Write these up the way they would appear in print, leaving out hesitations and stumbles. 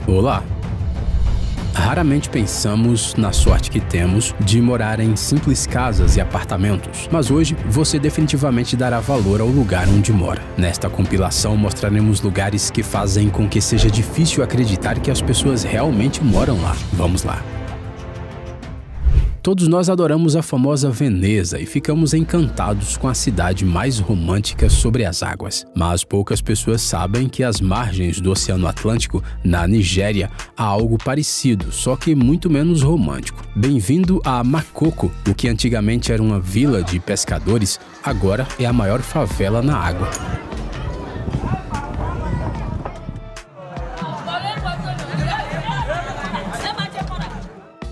Olá! Raramente pensamos na sorte que temos de morar em simples casas e apartamentos, mas hoje você definitivamente dará valor ao lugar onde mora. Nesta compilação mostraremos lugares que fazem com que seja difícil acreditar que as pessoas realmente moram lá. Vamos lá! Todos nós adoramos a famosa Veneza e ficamos encantados com a cidade mais romântica sobre as águas. Mas poucas pessoas sabem que às margens do Oceano Atlântico, na Nigéria, há algo parecido, só que muito menos romântico. Bem-vindo a Makoko, o que antigamente era uma vila de pescadores, agora é a maior favela na água.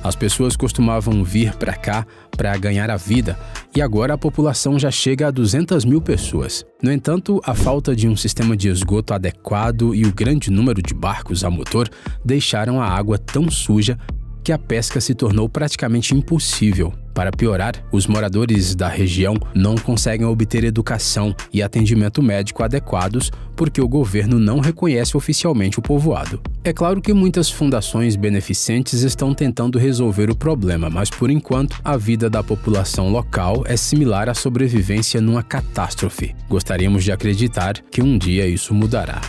As pessoas costumavam vir para cá para ganhar a vida e agora a população já chega a 200 mil pessoas. No entanto, a falta de um sistema de esgoto adequado e o grande número de barcos a motor deixaram a água tão suja que a pesca se tornou praticamente impossível. Para piorar, os moradores da região não conseguem obter educação e atendimento médico adequados porque o governo não reconhece oficialmente o povoado. É claro que muitas fundações beneficentes estão tentando resolver o problema, mas por enquanto a vida da população local é similar à sobrevivência numa catástrofe. Gostaríamos de acreditar que um dia isso mudará.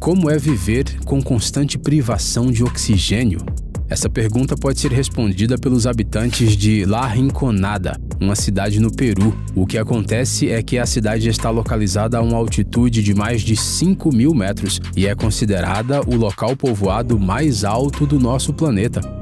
Como é viver com constante privação de oxigênio? Essa pergunta pode ser respondida pelos habitantes de La Rinconada, uma cidade no Peru. O que acontece é que a cidade está localizada a uma altitude de mais de 5.000 metros e é considerada o local povoado mais alto do nosso planeta.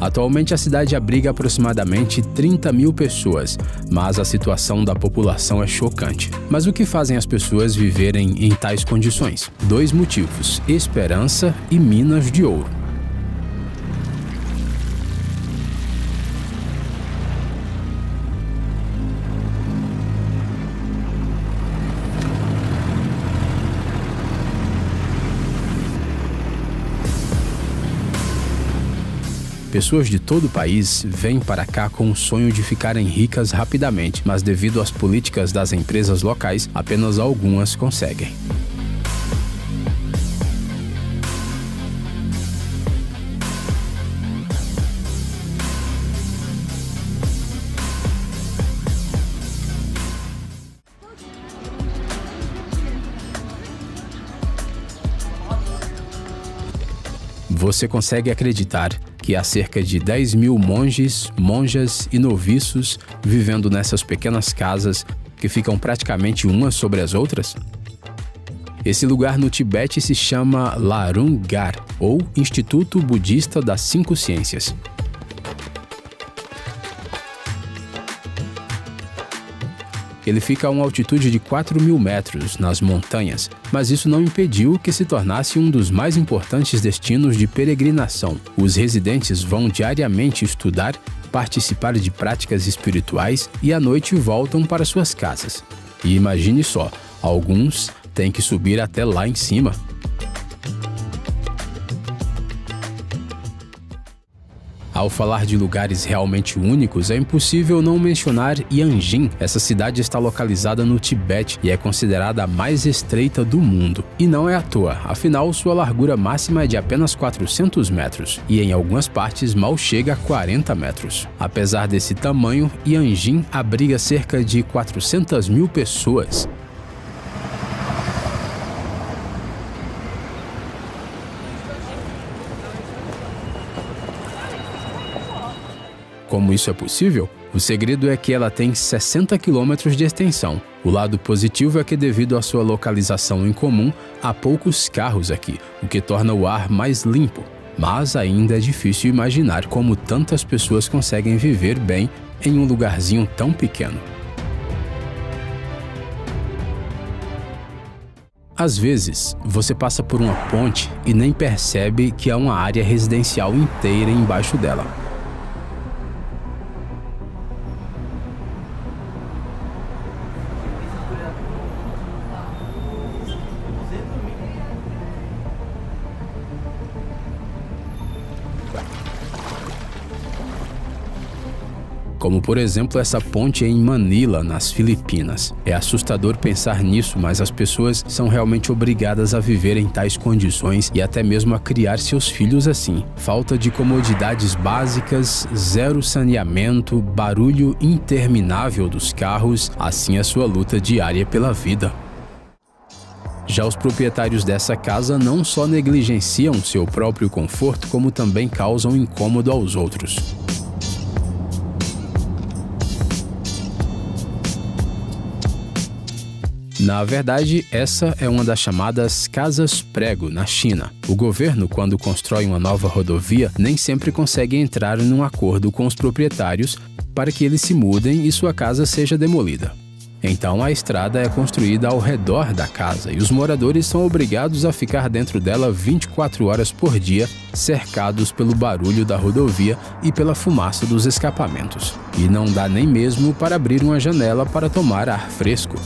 Atualmente a cidade abriga aproximadamente 30 mil pessoas, mas a situação da população é chocante. Mas o que fazem as pessoas viverem em tais condições? 2 motivos: esperança e minas de ouro. Pessoas de todo o país vêm para cá com o sonho de ficarem ricas rapidamente, mas devido às políticas das empresas locais, apenas algumas conseguem. Você consegue acreditar que há cerca de 10 mil monges, monjas e noviços vivendo nessas pequenas casas que ficam praticamente umas sobre as outras? Esse lugar no Tibete se chama Larunggar, ou Instituto Budista das 5 Ciências. Ele fica a uma altitude de 4.000 metros nas montanhas, mas isso não impediu que se tornasse um dos mais importantes destinos de peregrinação. Os residentes vão diariamente estudar, participar de práticas espirituais e à noite voltam para suas casas. E imagine só, alguns têm que subir até lá em cima. Ao falar de lugares realmente únicos, é impossível não mencionar Yanjin. Essa cidade está localizada no Tibete e é considerada a mais estreita do mundo. E não é à toa, afinal sua largura máxima é de apenas 400 metros e em algumas partes mal chega a 40 metros. Apesar desse tamanho, Yanjin abriga cerca de 400 mil pessoas. Como isso é possível? O segredo é que ela tem 60 quilômetros de extensão. O lado positivo é que, devido à sua localização em comum, há poucos carros aqui, o que torna o ar mais limpo. Mas ainda é difícil imaginar como tantas pessoas conseguem viver bem em um lugarzinho tão pequeno. Às vezes, você passa por uma ponte e nem percebe que há uma área residencial inteira embaixo dela. como por exemplo essa ponte em Manila, nas Filipinas. É assustador pensar nisso, mas as pessoas são realmente obrigadas a viver em tais condições e até mesmo a criar seus filhos assim. Falta de comodidades básicas, zero saneamento, barulho interminável dos carros, assim a sua luta diária pela vida. Já os proprietários dessa casa não só negligenciam seu próprio conforto, como também causam incômodo aos outros. Na verdade, essa é uma das chamadas casas-prego na China. O governo, quando constrói uma nova rodovia, nem sempre consegue entrar num acordo com os proprietários para que eles se mudem e sua casa seja demolida. Então a estrada é construída ao redor da casa e os moradores são obrigados a ficar dentro dela 24 horas por dia, cercados pelo barulho da rodovia e pela fumaça dos escapamentos. E não dá nem mesmo para abrir uma janela para tomar ar fresco.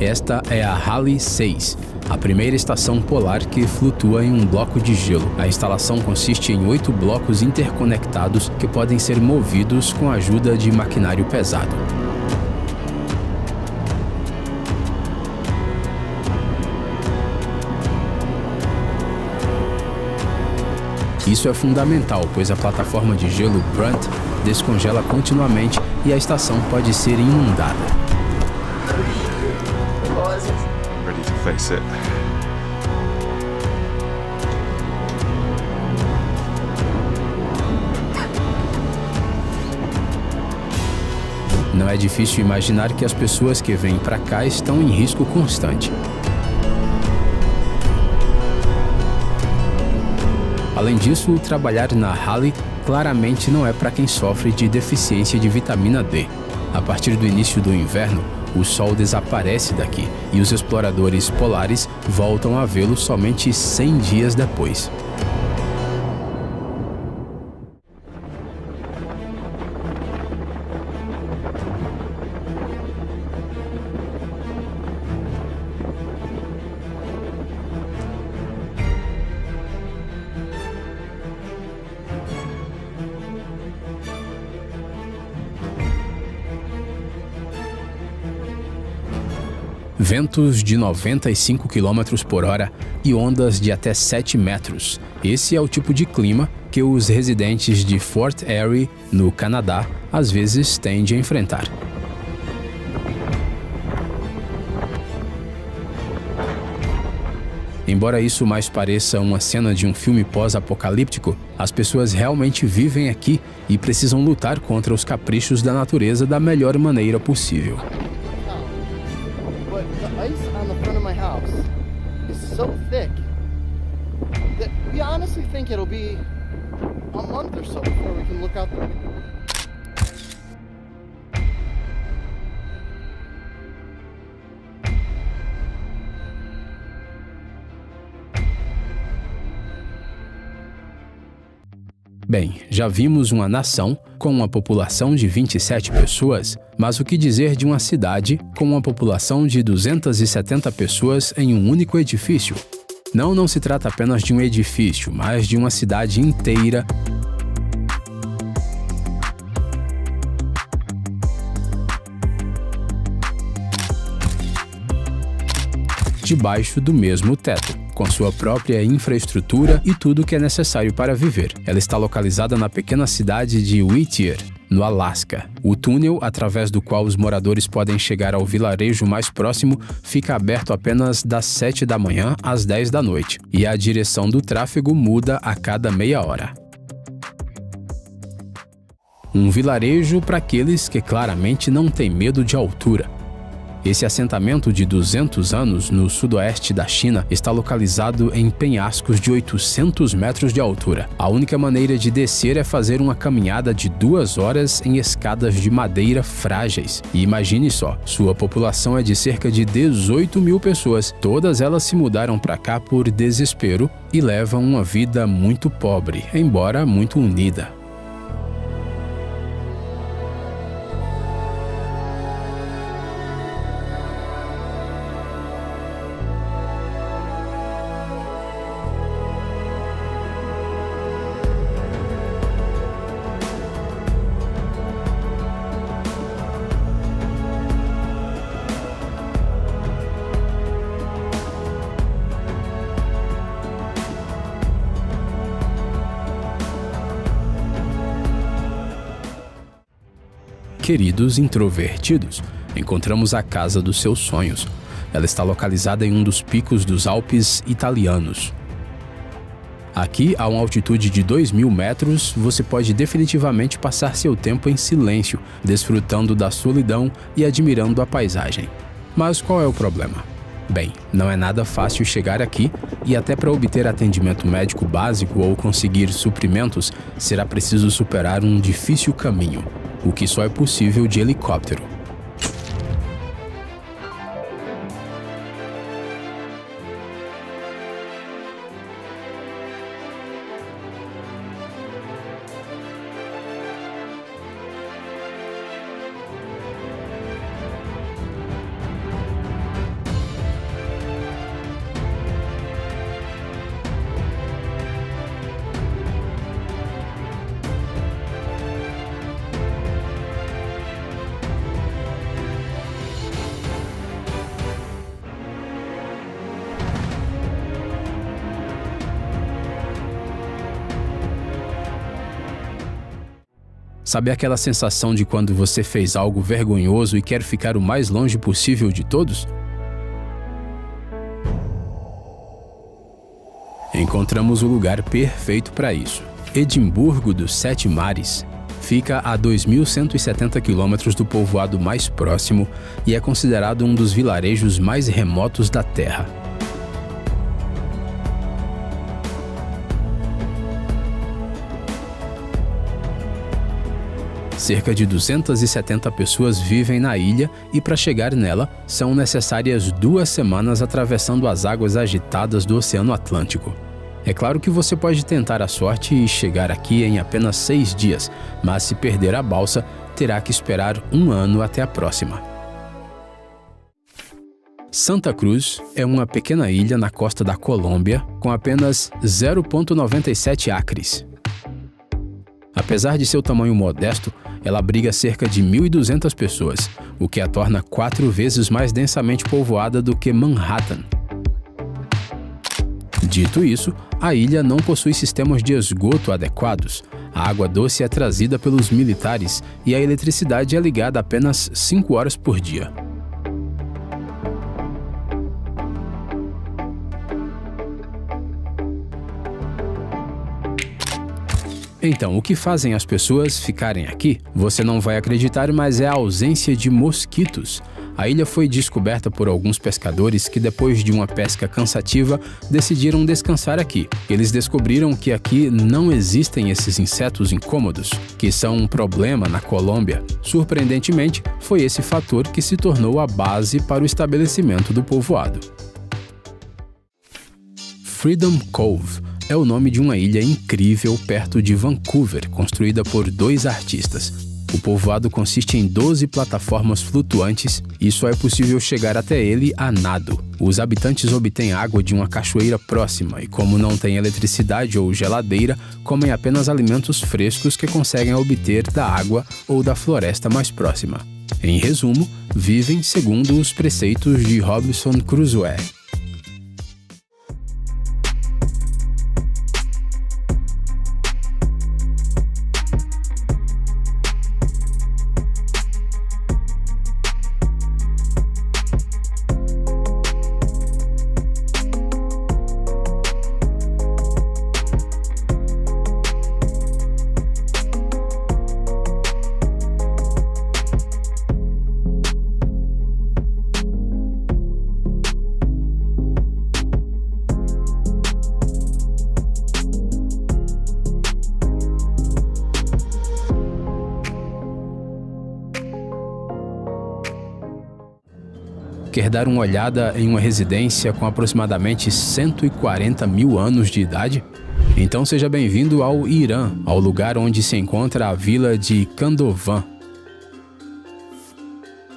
Esta é a Halley 6, a primeira estação polar que flutua em um bloco de gelo. A instalação consiste em 8 blocos interconectados que podem ser movidos com a ajuda de maquinário pesado. Isso é fundamental, pois a plataforma de gelo Brunt descongela continuamente e a estação pode ser inundada. Ready to face it. Não é difícil imaginar que as pessoas que vêm para cá estão em risco constante. Além disso, trabalhar na Halley claramente não é para quem sofre de deficiência de vitamina D. A partir do início do inverno, o sol desaparece daqui e os exploradores polares voltam a vê-lo somente 100 dias depois. Ventos de 95 km por hora e ondas de até 7 metros. Esse é o tipo de clima que os residentes de Fort Erie, no Canadá, às vezes têm de enfrentar. Embora isso mais pareça uma cena de um filme pós-apocalíptico, as pessoas realmente vivem aqui e precisam lutar contra os caprichos da natureza da melhor maneira possível. The ice on the front of my house is so thick that we honestly think it'll be a month or so before we can look out the window. Bem, já vimos uma nação com uma população de 27 pessoas, mas o que dizer de uma cidade com uma população de 270 pessoas em um único edifício? Não se trata apenas de um edifício, mas de uma cidade inteira debaixo do mesmo teto, com sua própria infraestrutura e tudo o que é necessário para viver. Ela está localizada na pequena cidade de Whittier, no Alasca. O túnel, através do qual os moradores podem chegar ao vilarejo mais próximo, fica aberto apenas das 7 da manhã às 10 da noite, e a direção do tráfego muda a cada meia hora. Um vilarejo para aqueles que claramente não têm medo de altura. Esse assentamento de 200 anos no sudoeste da China está localizado em penhascos de 800 metros de altura. A única maneira de descer é fazer uma caminhada de 2 horas em escadas de madeira frágeis. E imagine só, sua população é de cerca de 18 mil pessoas. Todas elas se mudaram para cá por desespero e levam uma vida muito pobre, embora muito unida. Queridos introvertidos, encontramos a casa dos seus sonhos. Ela está localizada em um dos picos dos Alpes italianos. Aqui, a uma altitude de 2.000 metros, você pode definitivamente passar seu tempo em silêncio, desfrutando da solidão e admirando a paisagem. Mas qual é o problema? Bem, não é nada fácil chegar aqui e até para obter atendimento médico básico ou conseguir suprimentos, será preciso superar um difícil caminho, o que só é possível de helicóptero. Sabe aquela sensação de quando você fez algo vergonhoso e quer ficar o mais longe possível de todos? Encontramos o lugar perfeito para isso. Edimburgo dos Sete Mares fica a 2.170 quilômetros do povoado mais próximo e é considerado um dos vilarejos mais remotos da Terra. Cerca de 270 pessoas vivem na ilha e, para chegar nela, são necessárias 2 semanas atravessando as águas agitadas do Oceano Atlântico. É claro que você pode tentar a sorte e chegar aqui em apenas 6 dias, mas se perder a balsa, terá que esperar 1 ano até a próxima. Santa Cruz é uma pequena ilha na costa da Colômbia com apenas 0,97 acres. Apesar de seu tamanho modesto, ela abriga cerca de 1.200 pessoas, o que a torna 4 vezes mais densamente povoada do que Manhattan. Dito isso, a ilha não possui sistemas de esgoto adequados, a água doce é trazida pelos militares e a eletricidade é ligada apenas 5 horas por dia. Então, o que fazem as pessoas ficarem aqui? Você não vai acreditar, mas é a ausência de mosquitos. A ilha foi descoberta por alguns pescadores que, depois de uma pesca cansativa, decidiram descansar aqui. Eles descobriram que aqui não existem esses insetos incômodos, que são um problema na Colômbia. Surpreendentemente, foi esse fator que se tornou a base para o estabelecimento do povoado. Freedom Cove é o nome de uma ilha incrível perto de Vancouver, construída por 2 artistas. O povoado consiste em 12 plataformas flutuantes e só é possível chegar até ele a nado. Os habitantes obtêm água de uma cachoeira próxima e, como não tem eletricidade ou geladeira, comem apenas alimentos frescos que conseguem obter da água ou da floresta mais próxima. Em resumo, vivem segundo os preceitos de Robinson Crusoe. Quer dar uma olhada em uma residência com aproximadamente 140 mil anos de idade? Então seja bem-vindo ao Irã, ao lugar onde se encontra a vila de Khandovan.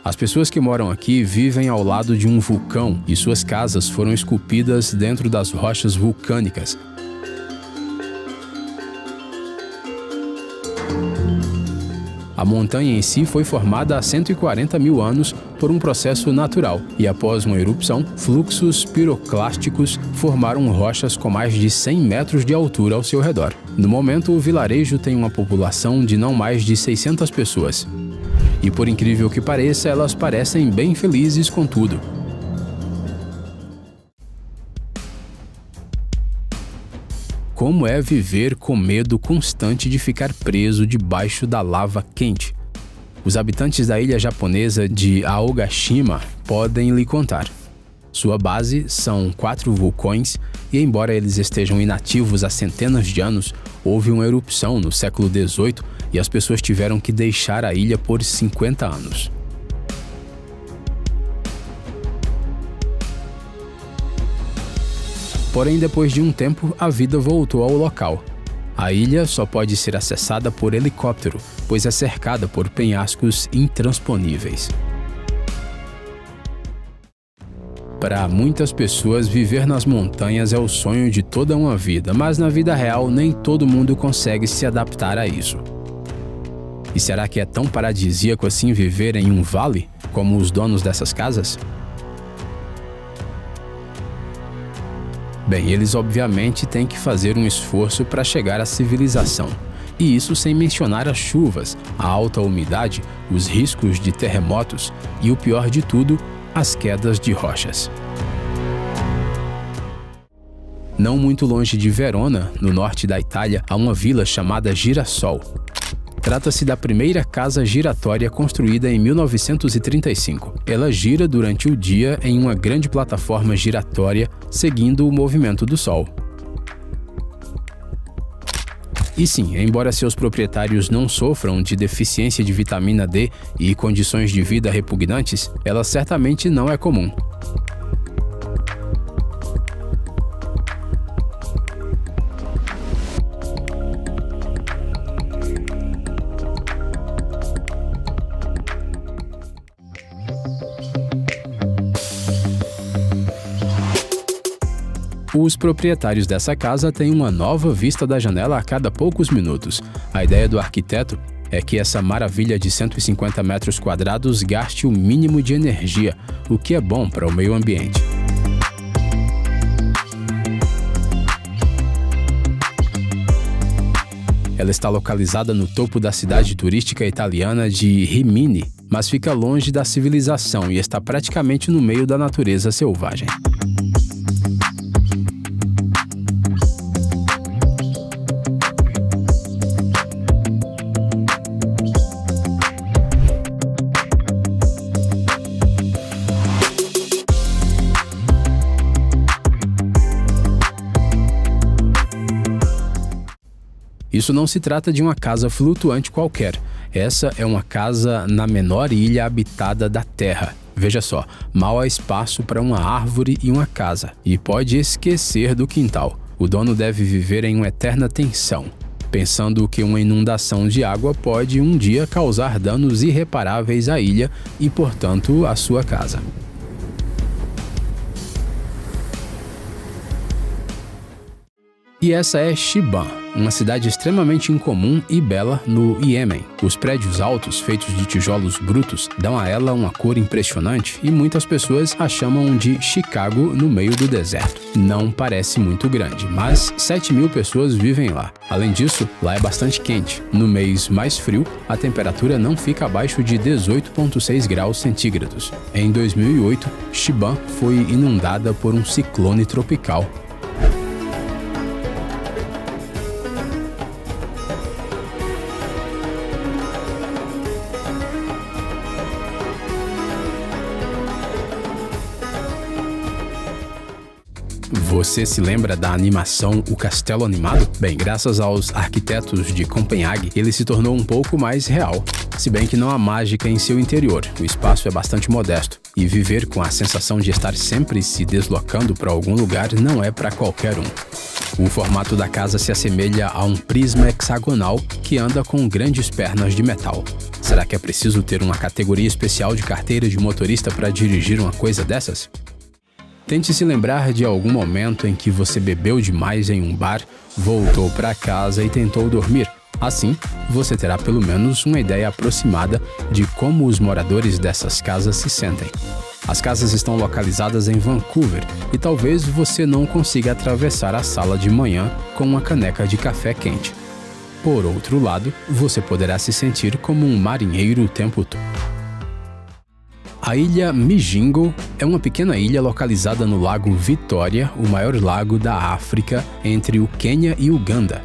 As pessoas que moram aqui vivem ao lado de um vulcão e suas casas foram esculpidas dentro das rochas vulcânicas. A montanha em si foi formada há 140 mil anos por um processo natural e, após uma erupção, fluxos piroclásticos formaram rochas com mais de 100 metros de altura ao seu redor. No momento, o vilarejo tem uma população de não mais de 600 pessoas. E por incrível que pareça, elas parecem bem felizes com tudo. Como é viver com medo constante de ficar preso debaixo da lava quente? Os habitantes da ilha japonesa de Aogashima podem lhe contar. Sua base são 4 vulcões e, embora eles estejam inativos há centenas de anos, houve uma erupção no século XVIII e as pessoas tiveram que deixar a ilha por 50 anos. Porém, depois de um tempo, a vida voltou ao local. A ilha só pode ser acessada por helicóptero, pois é cercada por penhascos intransponíveis. Para muitas pessoas, viver nas montanhas é o sonho de toda uma vida, mas na vida real nem todo mundo consegue se adaptar a isso. E será que é tão paradisíaco assim viver em um vale, como os donos dessas casas? Bem, eles obviamente têm que fazer um esforço para chegar à civilização. E isso sem mencionar as chuvas, a alta umidade, os riscos de terremotos e, o pior de tudo, as quedas de rochas. Não muito longe de Verona, no norte da Itália, há uma vila chamada Girassol. Trata-se da primeira casa giratória construída em 1935. Ela gira durante o dia em uma grande plataforma giratória, seguindo o movimento do Sol. E sim, embora seus proprietários não sofram de deficiência de vitamina D e condições de vida repugnantes, ela certamente não é comum. Os proprietários dessa casa têm uma nova vista da janela a cada poucos minutos. A ideia do arquiteto é que essa maravilha de 150 metros quadrados gaste o mínimo de energia, o que é bom para o meio ambiente. Ela está localizada no topo da cidade turística italiana de Rimini, mas fica longe da civilização e está praticamente no meio da natureza selvagem. Isso não se trata de uma casa flutuante qualquer. Essa é uma casa na menor ilha habitada da Terra. Veja só, mal há espaço para uma árvore e uma casa, e pode esquecer do quintal. O dono deve viver em uma eterna tensão, pensando que uma inundação de água pode um dia causar danos irreparáveis à ilha e, portanto, à sua casa. E essa é Chiban, uma cidade extremamente incomum e bela no Iêmen. Os prédios altos, feitos de tijolos brutos, dão a ela uma cor impressionante e muitas pessoas a chamam de Chicago no meio do deserto. Não parece muito grande, mas 7.000 pessoas vivem lá. Além disso, lá é bastante quente. No mês mais frio, a temperatura não fica abaixo de 18,6 graus centígrados. Em 2008, Chiban foi inundada por um ciclone tropical. Você se lembra da animação O Castelo Animado? Bem, graças aos arquitetos de Copenhague, ele se tornou um pouco mais real. Se bem que não há mágica em seu interior, o espaço é bastante modesto. E viver com a sensação de estar sempre se deslocando para algum lugar não é para qualquer um. O formato da casa se assemelha a um prisma hexagonal que anda com grandes pernas de metal. Será que é preciso ter uma categoria especial de carteira de motorista para dirigir uma coisa dessas? Tente se lembrar de algum momento em que você bebeu demais em um bar, voltou para casa e tentou dormir. Assim, você terá pelo menos uma ideia aproximada de como os moradores dessas casas se sentem. As casas estão localizadas em Vancouver e talvez você não consiga atravessar a sala de manhã com uma caneca de café quente. Por outro lado, você poderá se sentir como um marinheiro o tempo todo. A ilha Migingo é uma pequena ilha localizada no Lago Vitória, o maior lago da África, entre o Quênia e Uganda.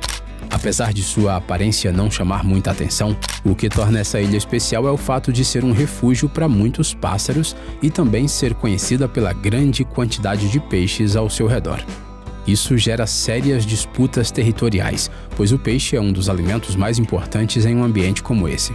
Apesar de sua aparência não chamar muita atenção, o que torna essa ilha especial é o fato de ser um refúgio para muitos pássaros e também ser conhecida pela grande quantidade de peixes ao seu redor. Isso gera sérias disputas territoriais, pois o peixe é um dos alimentos mais importantes em um ambiente como esse.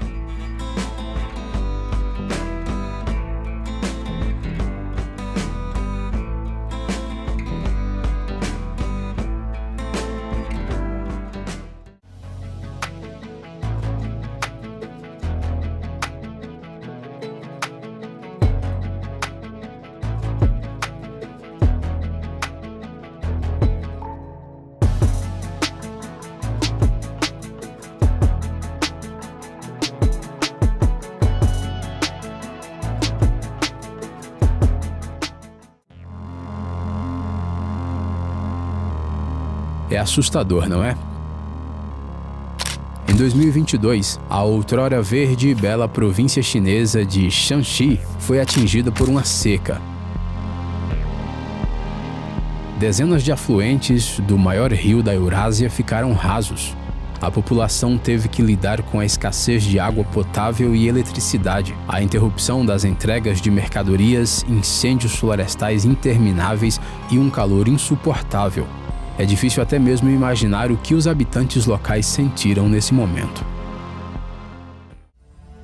É assustador, não é? Em 2022, a outrora verde e bela província chinesa de Shanxi foi atingida por uma seca. Dezenas de afluentes do maior rio da Eurásia ficaram rasos. A população teve que lidar com a escassez de água potável e eletricidade, a interrupção das entregas de mercadorias, incêndios florestais intermináveis e um calor insuportável. É difícil até mesmo imaginar o que os habitantes locais sentiram nesse momento.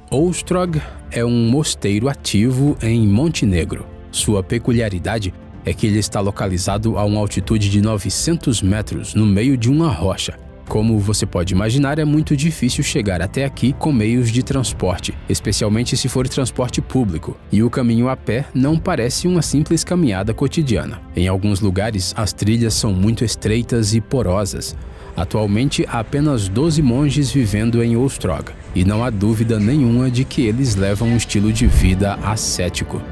Ostrog é um mosteiro ativo em Montenegro. Sua peculiaridade é que ele está localizado a uma altitude de 900 metros, no meio de uma rocha. Como você pode imaginar, é muito difícil chegar até aqui com meios de transporte, especialmente se for transporte público, e o caminho a pé não parece uma simples caminhada cotidiana. Em alguns lugares, as trilhas são muito estreitas e porosas. Atualmente, há apenas 12 monges vivendo em Ostrog, e não há dúvida nenhuma de que eles levam um estilo de vida ascético.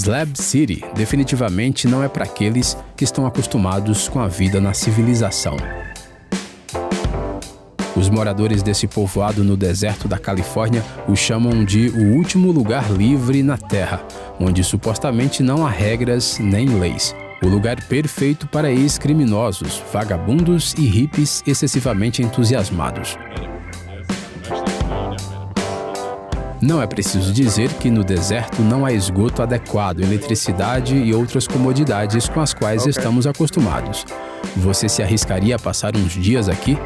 Slab City definitivamente não é para aqueles que estão acostumados com a vida na civilização. Os moradores desse povoado no deserto da Califórnia o chamam de o último lugar livre na Terra, onde supostamente não há regras nem leis. O lugar perfeito para ex-criminosos, vagabundos e hippies excessivamente entusiasmados. Não é preciso dizer que no deserto não há esgoto adequado, eletricidade e outras comodidades com as quais estamos acostumados. Você se arriscaria a passar uns dias aqui?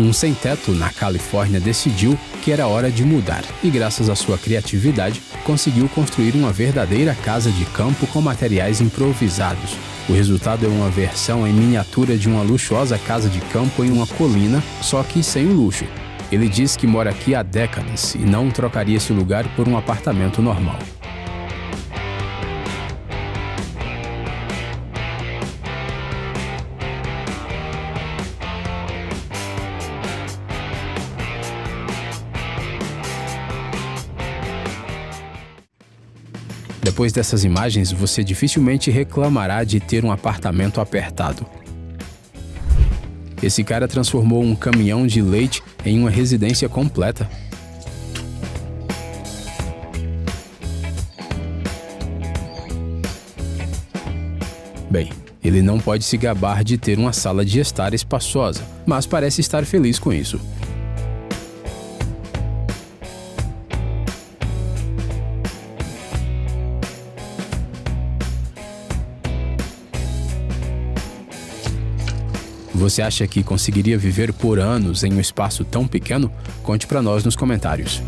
Um sem-teto na Califórnia decidiu que era hora de mudar e, graças à sua criatividade, conseguiu construir uma verdadeira casa de campo com materiais improvisados. O resultado é uma versão em miniatura de uma luxuosa casa de campo em uma colina, só que sem o luxo. Ele diz que mora aqui há décadas e não trocaria esse lugar por um apartamento normal. Depois dessas imagens, você dificilmente reclamará de ter um apartamento apertado. Esse cara transformou um caminhão de leite em uma residência completa. Bem, ele não pode se gabar de ter uma sala de estar espaçosa, mas parece estar feliz com isso. Você acha que conseguiria viver por anos em um espaço tão pequeno? Conte para nós nos comentários.